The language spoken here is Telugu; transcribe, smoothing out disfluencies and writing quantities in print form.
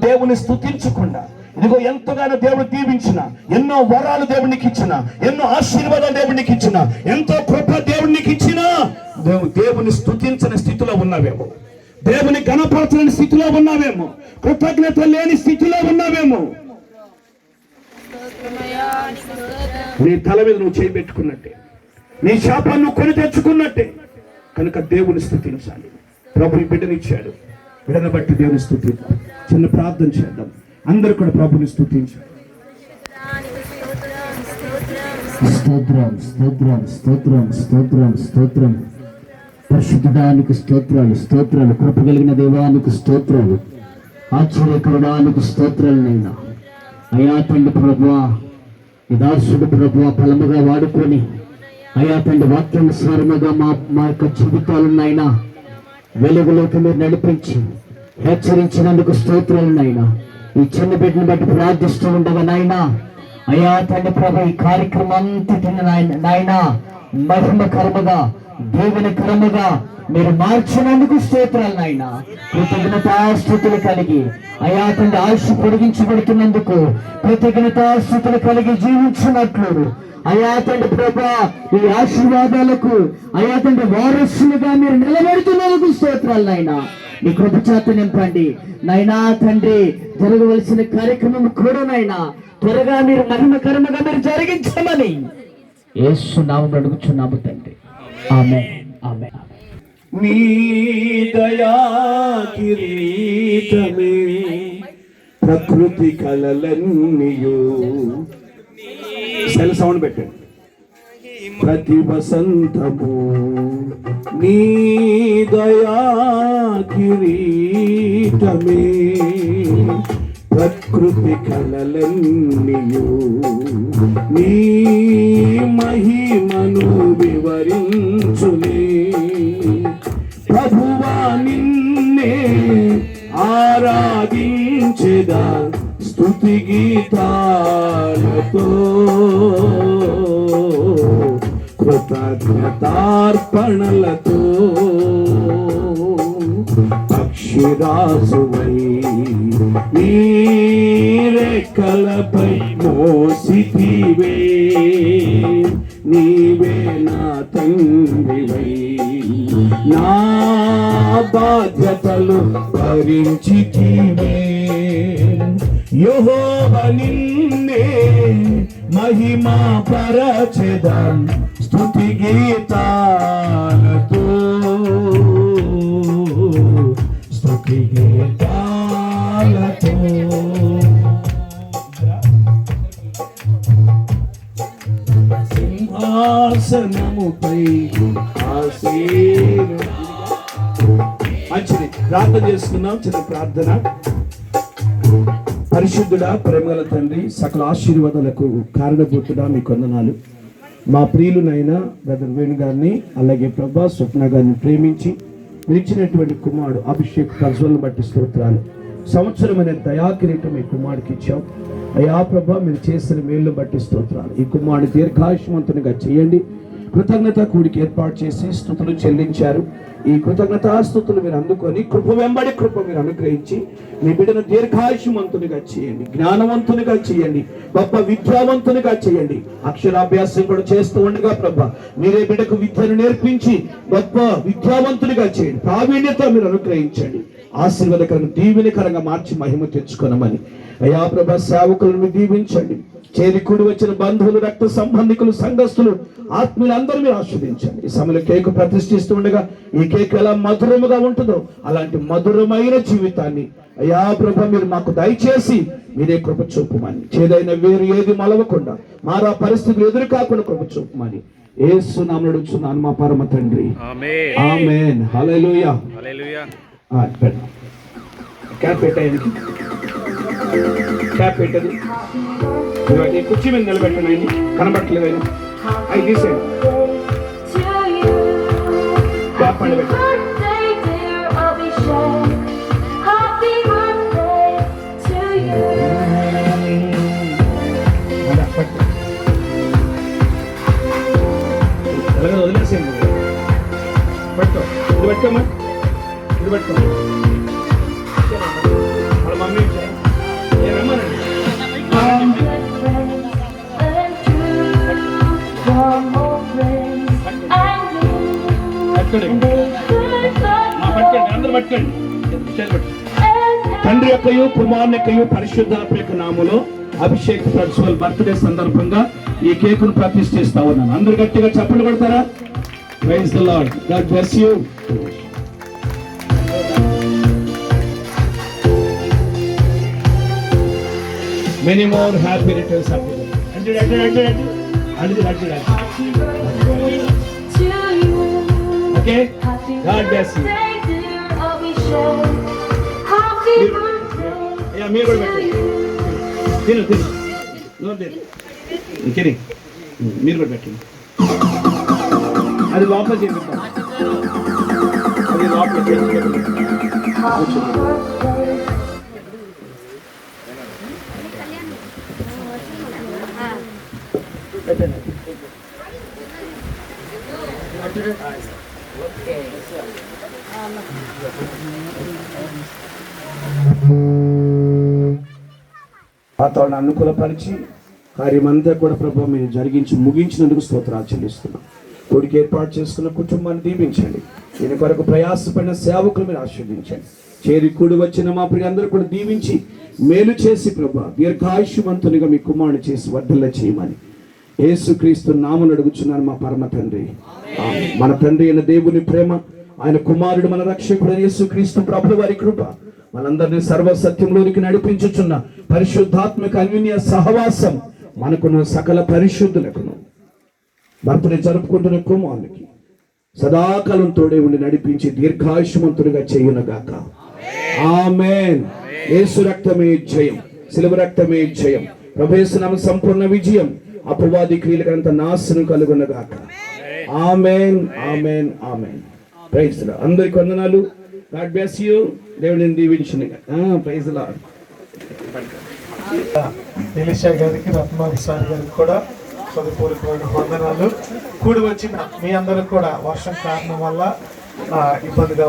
దేవుని స్తుతించకుండా, ఇదిగో ఎంతగానో దేవుడు దీవించిన, ఎన్నో వరాలు దేవునికి ఇచ్చిన, ఎన్నో ఆశీర్వాదాలు దేవునికి ఇచ్చిన, ఎంతో కృప దేవునికి ఇచ్చిన, దేవుని స్తుతించని స్థితిలో ఉన్నావేమో, దేవుని గణపరచని స్థితిలో ఉన్నావేమో, కృతజ్ఞత లేని స్థితిలో ఉన్నావేమో. నీ తల మీద నువ్వు చేయి పెట్టుకున్నట్టే, నీ శాపాన్ని నువ్వు కొని తెచ్చుకున్నట్టే. కనుక దేవుని స్తుతించాలి. ప్రభు ఈ బిడ్డనిచ్చాడు, బిడ్డను బట్టి దేవుని స్తుతిద్దాం. చిన్న ప్రార్థన చేద్దాం. అందరూ కూడా ప్రభుని స్తుతించాలి. స్తోత్రం స్తోత్రం స్తోత్రం స్తోత్రం స్తోత్రం. పరిశుద్ధానికి స్తోత్రాలు స్తోత్రాలు. కృప కలిగిన దేవానికి స్తోత్రాలు, ఆశ్చర్యకరుడానికి స్తోత్రాలనైనా. అయా తండ్రి ప్రభువా, ఈ దాసుడు ప్రభువా ఫలముగా వాడుకొని అయా తండ్రి వాక్యానుసారముగా మా యొక్క జీవితాలనైనా వెలుగులోకి మీరు నడిపించి హెచ్చరించినందుకు స్తోత్రాలనైనా. ఈ చిన్న బిడ్డను బట్టి ప్రార్థిస్తూ ఉండగా నాయనా, అయా తండ్రి ప్రభు ఈ కార్యక్రమం అంతటిని నాయనా మహిమకరముగా దీవెనకరముగా మీరు మార్చినందుకు స్తోత్రాలు నాయనా. కృతజ్ఞతాస్తుతులు కలిగి అయా తండ్రి ఆయుష్ పొడిగించబడుతున్నందుకు కృతజ్ఞతాస్తుతులు కలిగి జీవించినట్లు అయా తండ్రి ప్రభా ఈ ఆశీర్వాదాలకు అయా తండ్రి వారసులుగా మీరు నిలబెడుతున్నందుకు స్తోత్రాలు నాయనా. మీ కృప చేత నింపండి నైనా తండ్రి. జరగవలసిన కార్యక్రమం కూడా నైనా త్వరగా మీరు మహిమకరముగా మీరు జరిగించమని యేసు నామములో అడుగుచున్నాము తండ్రి. ఆమేన్ ఆమేన్. నీ దయా కిరీటమే ప్రకృతి కళలన్నీయు. సెల్ సౌండ్ పెట్టండి. ప్రతి వసంతము నీ దయా కిరీటమే ప్రకృతి కళలన్నీయు. నీ మహిమను వివరించునే ప్రభువా, నిన్నే ఆరాధించెదా స్తుతి గీతాలతో, కృతజ్ఞతార్పణలతో. పక్షిరాజువై నీ రెక్కలపై మోసితివే, నీవే నా తండ్రివై నా బాధ్యతలు భరించితివే. యెహోవా నిన్నే మహిమా పరచెదం స్తుతి గీతాలతో, స్తుతి గీతాలతో. సింహాసనముపై మంచిది. ప్రార్థన చేసుకున్నాం. చిన్న ప్రార్థన. పరిశుద్ధుడా, ప్రేమగల తండ్రి, సకల ఆశీర్వాదాలకు కారణభూతుడా మీకు వందనాలు. మా ప్రియులునైనా బ్రదర్ వేణు గారిని, అలాగే ప్రభా స్వప్న గారిని ప్రేమించి మీరు ఇచ్చినటువంటి కుమారుడు అభిషేక్ ప్రజ్వలను బట్టి స్తోత్రాలు. సంవత్సరం అనే దయాకిరీటం ఈ కుమారుడికి ఇచ్చాం. అయా ప్రభా మీరు చేసిన మేలు బట్టి స్తోత్రాలు. ఈ కుమారుడు దీర్ఘాయుష్మంతునిగా చేయండి. కృతజ్ఞత కూడికి ఏర్పాటు చేసి స్తుతులు చెల్లించారు. ఈ కృతజ్ఞతాస్తుతులు మీరు అందుకొని కృప వెంబడి కృప మీరు అనుగ్రహించి మీ బిడ్డను దీర్ఘాయుష్మంతునిగా చేయండి, జ్ఞానవంతునిగా చేయండి, గొప్ప విద్యావంతునిగా చేయండి. అక్షరాభ్యాసం కూడా చేస్తూ ఉండగా ప్రభా మీరే బిడ్డకు విద్యను నేర్పించి గొప్ప విద్యావంతునిగా చేయండి. ప్రావీణ్యత మీరు అనుగ్రహించండి. ఆశీర్వాదకరంగా దీవెనకరంగా మార్చి మహిమ తెచ్చుకోనమని అయా ప్రభా సేవకులను దీవించండి. చేరికూడి వచ్చిన బంధువులు, రక్త సంబంధికులు, సంఘస్థులు, ఆత్మీయులందరూ మీరు ఆస్వాదించండి. ఈ సమయంలో కేకు ప్రతిష్ఠిస్తూ ఉండగా ఈ కేక్ ఎలా మధురముగా ఉంటుందో అలాంటి మధురమైన జీవితాన్ని అయా ప్రభా మీరు మాకు దయచేసి మీరే కృప చూపమని, చేదైన వేరు ఏది మలవకుండా మారా పరిస్థితులు ఎదురు కాకుండా కృప చూపమని యేసు నామములో అడుగుచున్నాను మా పరమ తండ్రి. ఆమేన్. హల్లెలూయా. క్యాప్ పెట్టండి. క్యాప్ పెట్టండి. కుర్చీ మీద నిలబెట్టండి. కనబట్టలేదు. అవి తీసేయండి. క్యాప్ పండి పెట్టండి. వదిలేసేయండి. పట్టుకో. ఇది పట్టుకోమ్మా. ఇది పట్టుకో. వాళ్ళ మమ్మీ తండ్రి యొక్కయు కుమారుని యొక్కయు పరిశుద్ధాత్మ యొక్క నామములో అభిషేక్ ప్రిన్సిపల్ బర్త్డే సందర్భంగా ఈ కేకును ప్రతిష్ఠిస్తా ఉన్నాను. అందరు గట్టిగా చప్పట్లు కొడతారా? Praise the Lord. God bless you. Many more happy returns of the day. Okay, God bless you. మీరు కూడా పెట్టండి. తిను మీరు కూడా పెట్టండి. అది లోపల చేపిస్తాం. అది లోపల పెట్టండి. వాతావరణం అనుకూలపరిచి కార్యమంతా కూడా ప్రభు మీరు జరిగించి ముగించినందుకు స్తోత్రాలు చెల్లిస్తున్నాం. కొడుకు ఏర్పాటు చేసుకున్న కుటుంబాన్ని దీవించండి. దీని కొరకు ప్రయాసపడిన సేవకులు మీరు ఆశీర్వదించండి. చేరి కూడి వచ్చిన మా ప్రియులందరూ కూడా దీవించి మేలు చేసి ప్రభు దీర్ఘాయుష్మంతునిగా మీ కుమారుని చేసి వర్ధల్ల చేయమని యేసుక్రీస్తు నామమున అడుగుచున్నాను మా పరమ తండ్రి. మన తండ్రి అయిన దేవుని ప్రేమ, ఆయన కుమారుడు మన రక్షకుడు యేసుక్రీస్తు ప్రభువు వారి కృప, మనందరినీ సర్వసత్యంలోనికి నడిపించుచున్న పరిశుద్ధాత్మక అన్యోన్య సహవాసం మనకును సకల పరిశుద్ధులకును బర్త్డే జరుపుకుంటున్న కుమారునికి సదాకాలం తోడే ఉండి నడిపించి దీర్ఘాయుష్మంతునిగా చేయునగాక. ఆమేన్. యేసు రక్తమే జయం, శిలువ రక్తమే జయం. ప్రభు యేసు నామమున సంపూర్ణ విజయం, అపవాది క్రియలకంత నాశనం కలుగునగాక. ఆమేన్, ఆమేన్, ఆమేన్. Praise the Lord. అందరికీ వందనాలు. God bless you. దేవుడిని దీవించునుగా. Praise the Lord. ఎలీషా గారికి, రత్నాథ్ సార్ గారికి కూడా హృదయపూర్వకమైన వందనాలు. కూడి వచ్చిన మీ అందరికి కూడా వర్షం కారణం వల్ల ఇబ్బందిగా